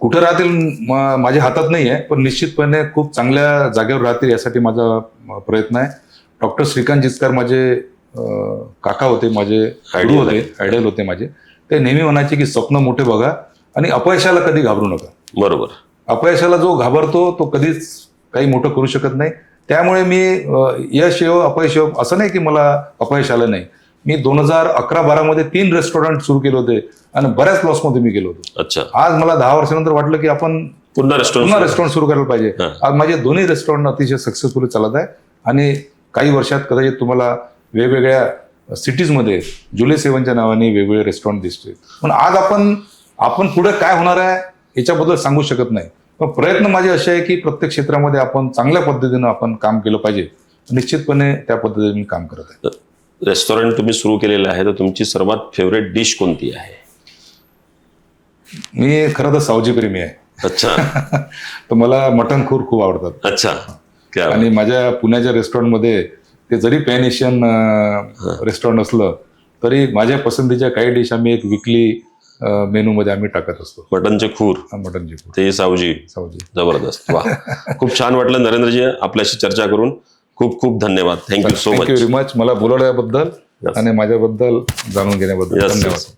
Speaker 1: कुठे राहतील माझ्या हातात नाही आहे, पण निश्चितपणे खूप चांगल्या जागेवर राहतील यासाठी माझा प्रयत्न आहे. डॉक्टर श्रीकांत जिचकार माझे काका होते, माझे आयडियल होते माझे. ते नेहमी म्हणायचे की स्वप्न मोठे बघा आणि अपयशाला कधी घाबरू नका.
Speaker 2: बरोबर. अपयशाला
Speaker 1: जो घाबरतो तो कधीच काही मोठं करू शकत नाही. त्यामुळे मी यश येव अपयश येव असं नाही की मला अपयश आलं नाही. मी 2011-12 मध्ये 3 रेस्टॉरंट सुरू केले होते आणि बऱ्याच लॉसमध्ये मी गेलो होतो.
Speaker 2: अच्छा.
Speaker 1: आज मला 10 वर्षानंतर वाटलं की आपण पुन्हा रेस्टॉरंट सुरू करायला पाहिजे. आज माझे दोन्ही रेस्टॉरंट अतिशय सक्सेसफुली चालत आहे आणि काही वर्षात कदाचित तुम्हाला वेगवेगळ्या सिटीजमध्ये जुले 7च्या नावाने वेगवेगळे रेस्टॉरंट दिसतील. पण आज आपण पुढे काय होणार आहे याच्याबद्दल सांगू शकत नाही. पण प्रयत्न माझे असे आहे की प्रत्येक क्षेत्रामध्ये आपण चांगल्या पद्धतीनं आपण काम केलं पाहिजे. निश्चितपणे त्या पद्धतीने मी काम करत आहे.
Speaker 2: रेस्टॉरंट तुम्ही सुरू केलेलं आहे तर तुमची सर्वात फेवरेट डिश कोणती आहे?
Speaker 1: मी खरं तर सावजी प्रेमी आहे.
Speaker 2: अच्छा.
Speaker 1: तर मला मटण खूप आवडतात.
Speaker 2: अच्छा.
Speaker 1: आणि माझ्या पुण्याच्या रेस्टॉरंटमध्ये ते जरी पॅन एशियन रेस्टॉरंट असलं तरी माझ्या पसंतीच्या काही डिश आम्ही एक विकली मेनू मध्ये आम्ही टाकत असतो.
Speaker 2: मटनचे खूर, ते सावजी. जबरदस्त. वा. खूप छान वाटलं नरेंद्रजी आपल्याशी चर्चा करून. खूप खूप धन्यवाद. Thank you so much.
Speaker 1: Thank you very much मला बोलवल्याबद्दल आणि माझ्याबद्दल जाणून घेण्याबद्दल धन्यवाद.